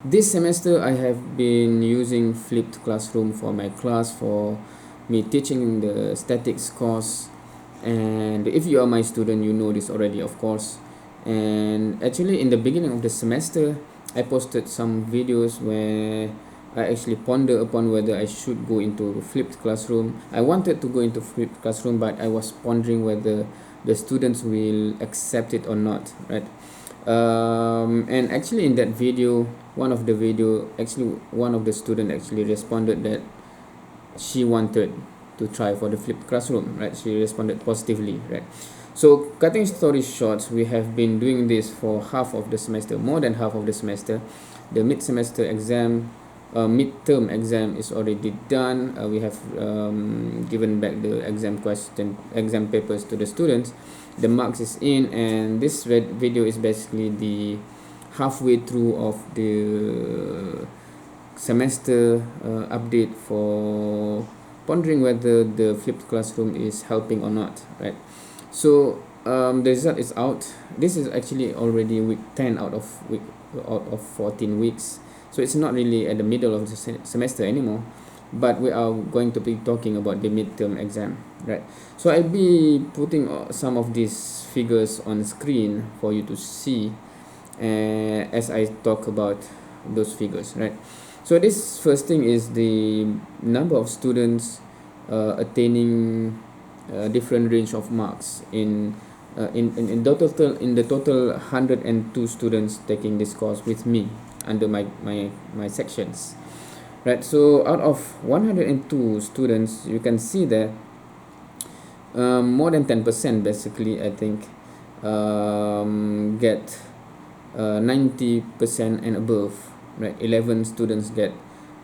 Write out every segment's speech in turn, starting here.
This semester I have been using flipped classroom for my class, for me teaching the statics course. And if you are my student, you know this already, of course. And actually in the beginning of the semester, I posted some videos where I actually ponder upon whether I should go into flipped classroom. I wanted to go into flipped classroom, but I was pondering whether the students will accept it or not, right? And actually in that video, one of the student actually responded that she wanted to try for the flipped classroom, right? She responded positively, right? So cutting story short, we have been doing this for half of the semester, more than half of the semester. The midterm exam is already done. We have given back the exam papers to the students. The marks is in, and this video is basically the halfway through of the semester update for pondering whether the flipped classroom is helping or not, right? So the result is out. This is actually already week 10 out of 14 weeks, so it's not really at the middle of the semester anymore, but we are going to be talking about the midterm exam, right? So I'll be putting some of these figures on screen for you to see as I talk about those figures, right? So this first thing is the number of students attaining different range of marks in the total 102 students taking this course with me under my sections, right? So out of 102 students, you can see that more than 10% basically, I think, get 90% and above, right? 11 students get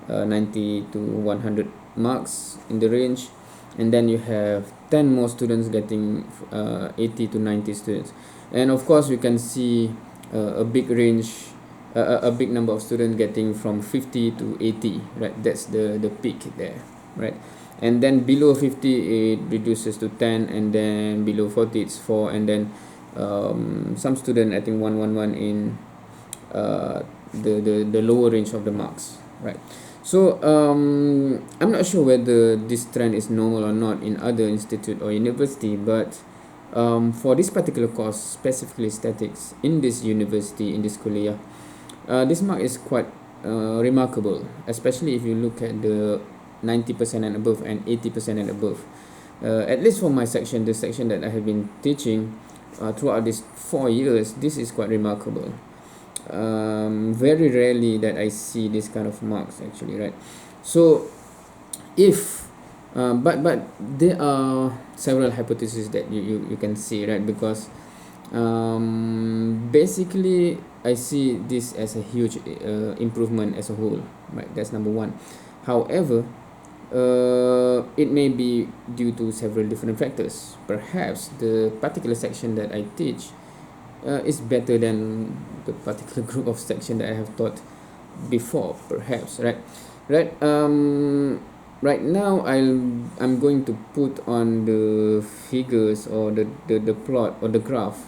90 to 100 marks in the range, and then you have 10 more students getting 80 to 90 students. And of course you can see a big range, a big number of students getting from 50 to 80, right? That's the peak there, right? And then below 50 it reduces to 10, and then below 40 it's 4, and then some student, I think, 111 in the lower range of the marks, right? So I'm not sure whether this trend is normal or not in other institute or university, but for this particular course, specifically statics, in this university, in this kuliah, this mark is quite remarkable, especially if you look at the 90% and above and 80% and above. At least for my section, the section that I have been teaching throughout these 4 years, this is quite remarkable. Very rarely that I see this kind of marks actually, right? So if but there are several hypotheses that you can see, right? Because basically I see this as a huge improvement as a whole, right? That's number one. However, it may be due to several different factors. Perhaps the particular section that I teach is better than the particular group of section that I have taught before, perhaps, right? Right now I'm going to put on the figures, or the plot or the graph,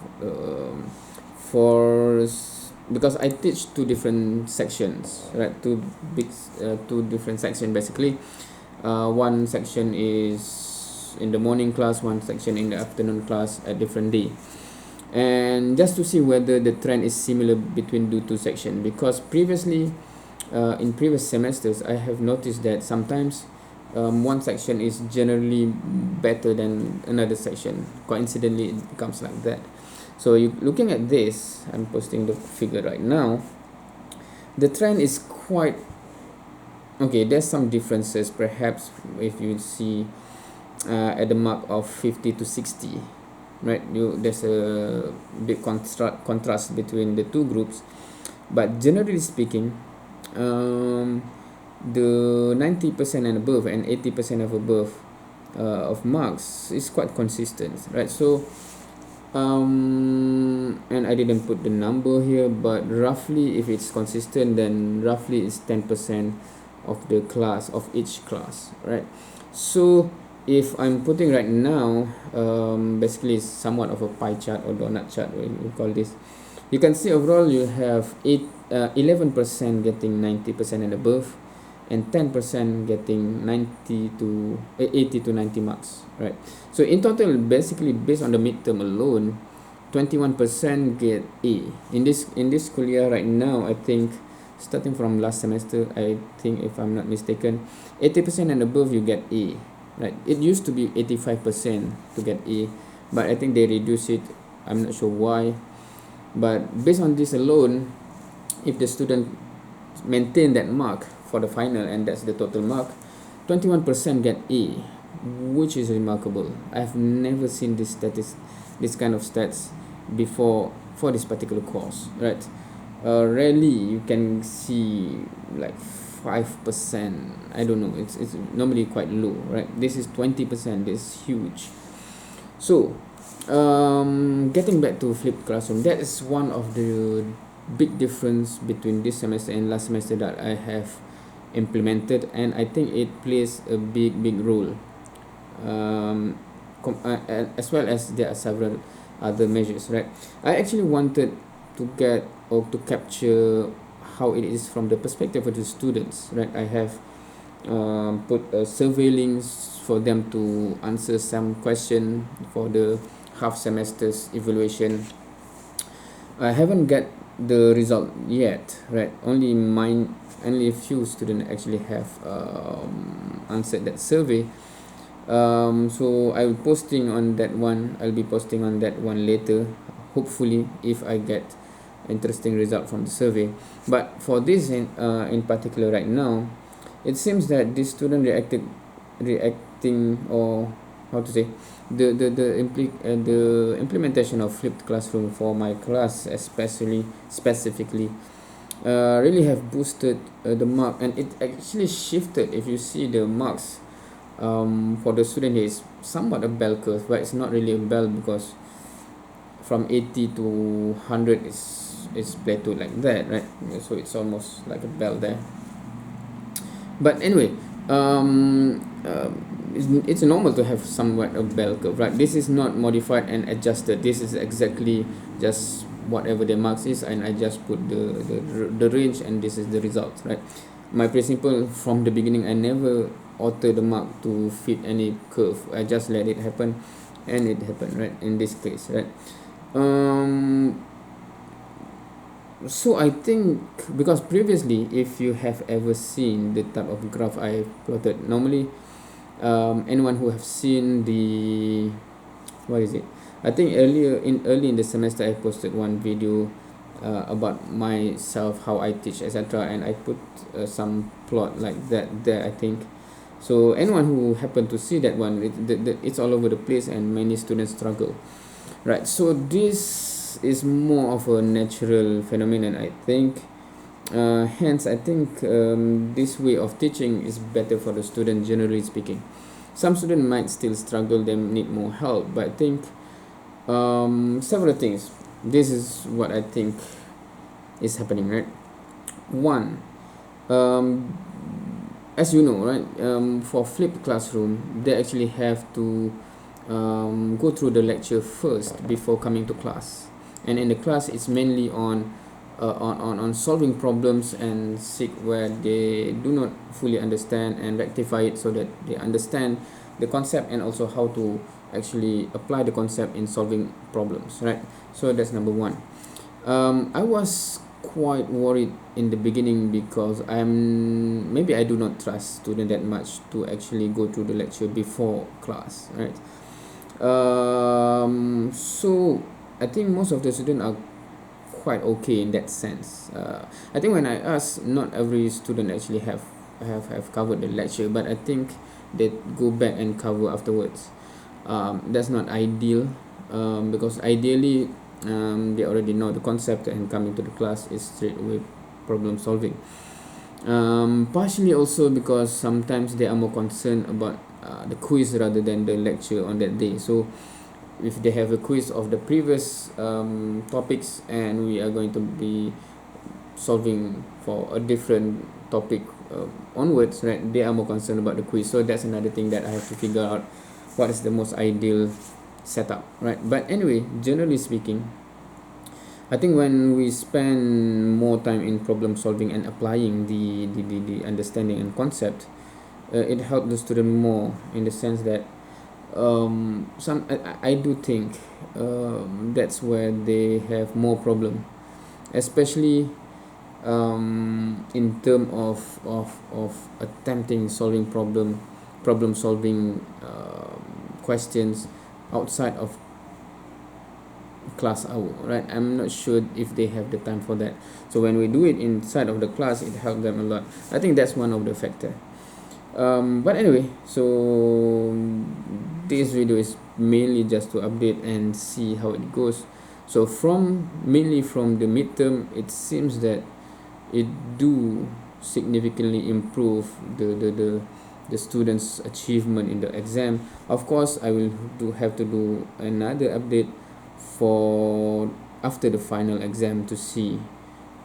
for because I teach two different sections, right? Two different sections basically. One section is in the morning class, one section in the afternoon class at different day, and just to see whether the trend is similar between the two sections, because previously in previous semesters I have noticed that sometimes one section is generally better than another section. Coincidentally, it becomes like that. So you looking at this, I'm posting the figure right now, the trend is quite okay. There's some differences, perhaps, if you see at the mark of 50 to 60, right? There's a big contrast between the two groups, but generally speaking, the 90% and above and 80% of above of marks is quite consistent, right? So and I didn't put the number here, but roughly, if it's consistent, then roughly it's 10% of the class, of each class, right? So if I'm putting right now, basically it's somewhat of a pie chart or donut chart, we call this. You can see overall you have 11% getting 90% and above, and 10% getting 80 to 90 marks, right? So in total, basically based on the midterm alone, 21% get A. In this school year right now, I think starting from last semester, I think if I'm not mistaken, 80% and above you get A, right? It used to be 85% to get A, but I think they reduce it. I'm not sure why, but based on this alone, if the student maintain that mark for the final, and that's the total mark, 21% get A, which is remarkable. I've never seen this kind of stats before for this particular course, right? Rarely you can see like 5%. I don't know, it's normally quite low, right? This is 20%. This is huge. So getting back to flipped classroom, that is one of the big difference between this semester and last semester that I have implemented, and I think it plays a big role, as well as there are several other measures, right? I actually wanted to get or to capture how it is from the perspective of the students, right? I have put a survey links for them to answer some question for the half semesters evaluation. I haven't got the result yet, right? Only a few students actually have answered that survey. So I'll be posting on that one later, hopefully, if I get interesting result from the survey. But for this in particular right now, it seems that this student reacting, or how to say, the implementation of flipped classroom for my class, especially specifically, really have boosted the mark, and it actually shifted. If you see the marks for the student, is somewhat a bell curve, but it's not really a bell, because from 80 to 100 is plateaued like that, right? So it's almost like a bell there. But anyway, it's normal to have somewhat a bell curve, right? This is not modified and adjusted. This is exactly just whatever the marks is, and I just put the range, and this is the result, right? My principle from the beginning, I never alter the mark to fit any curve. I just let it happen, and it happened, right? In this case, right? So I think, because previously, if you have ever seen the type of graph I plotted, normally anyone who have seen the, what is it, I think early in the semester, I posted one video about myself, how I teach, etc., and I put some plot like that there, I think. So anyone who happened to see that one, it's all over the place, and many students struggle, right? So this is more of a natural phenomenon, I think. Hence, I think this way of teaching is better for the student, generally speaking. Some students might still struggle, they need more help, but I think several things. This is what I think is happening, right? One, as you know, right, for flipped classroom, they actually have to go through the lecture first before coming to class, and in the class it's mainly on solving problems and seek where they do not fully understand, and rectify it so that they understand the concept, and also how to actually apply the concept in solving problems, right? So that's number one. I was quite worried in the beginning, because maybe I do not trust students that much to actually go through the lecture before class, right? So I think most of the students are quite okay in that sense. I think when I ask, not every student actually have covered the lecture, but I think they go back and cover afterwards. That's not ideal, because ideally they already know the concept, and coming to the class is straight away problem solving. Partially also because sometimes they are more concerned about the quiz rather than the lecture on that day. So if they have a quiz of the previous topics, and we are going to be solving for a different topic onwards, right, they are more concerned about the quiz. So that's another thing that I have to figure out, what is the most ideal setup, right? But anyway, generally speaking, I think when we spend more time in problem solving and applying the understanding and concept, it helps the student more in the sense that I do think that's where they have more problem, especially in term of attempting solving problem solving questions outside of class hour, right? I'm not sure if they have the time for that. So when we do it inside of the class, it helps them a lot. I think that's one of the factor. But anyway, so this video is mainly just to update and see how it goes. So mainly from the midterm, it seems that it do significantly improve the students' achievement in the exam. Of course, I will have to do another update for after the final exam to see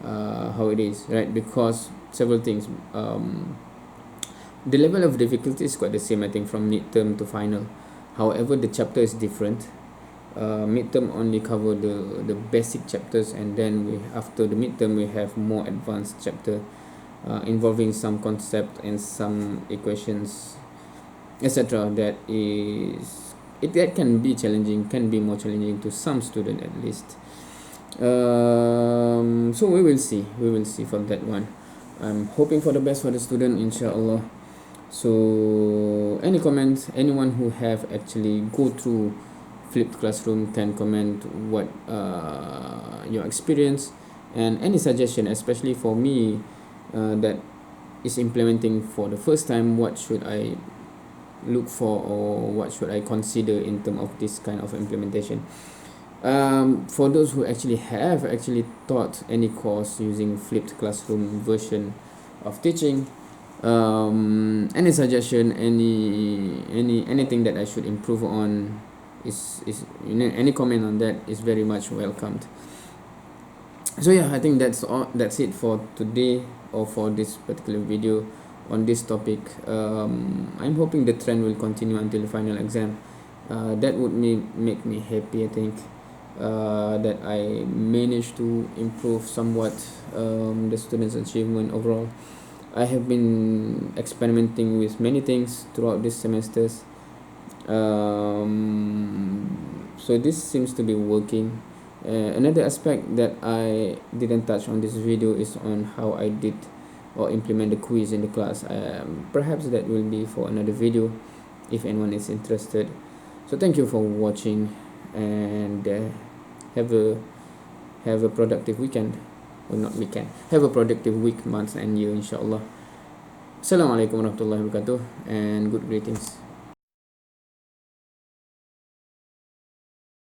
how it is, right? Because several things, the level of difficulty is quite the same, I think, from midterm to final. However, the chapter is different. Midterm only cover the basic chapters, and then after the midterm we have more advanced chapter involving some concept and some equations, etc. That can be challenging, can be more challenging to some student at least. So we will see for that one. I'm hoping for the best for the student, inshallah. So any comments, anyone who have actually go through flipped classroom can comment what your experience, and any suggestion, especially for me that is implementing for the first time. What should I look for, or what should I consider in terms of this kind of implementation? For those who actually have taught any course using flipped classroom version of teaching, any suggestion, anything that I should improve on, is any comment on that is very much welcomed. So yeah, I think that's it for today, or for this particular video on this topic. I'm hoping the trend will continue until the final exam. That would make me happy, I think, that I managed to improve somewhat the students' achievement overall. I have been experimenting with many things throughout this semesters, so this seems to be working. Another aspect that I didn't touch on this video is on how I did or implement the quiz in the class. Perhaps that will be for another video if anyone is interested. So thank you for watching, and have a productive weekend, or not weekend, have a productive week, month and year, inshallah. Assalamualaikum warahmatullahi wabarakatuh, and good greetings.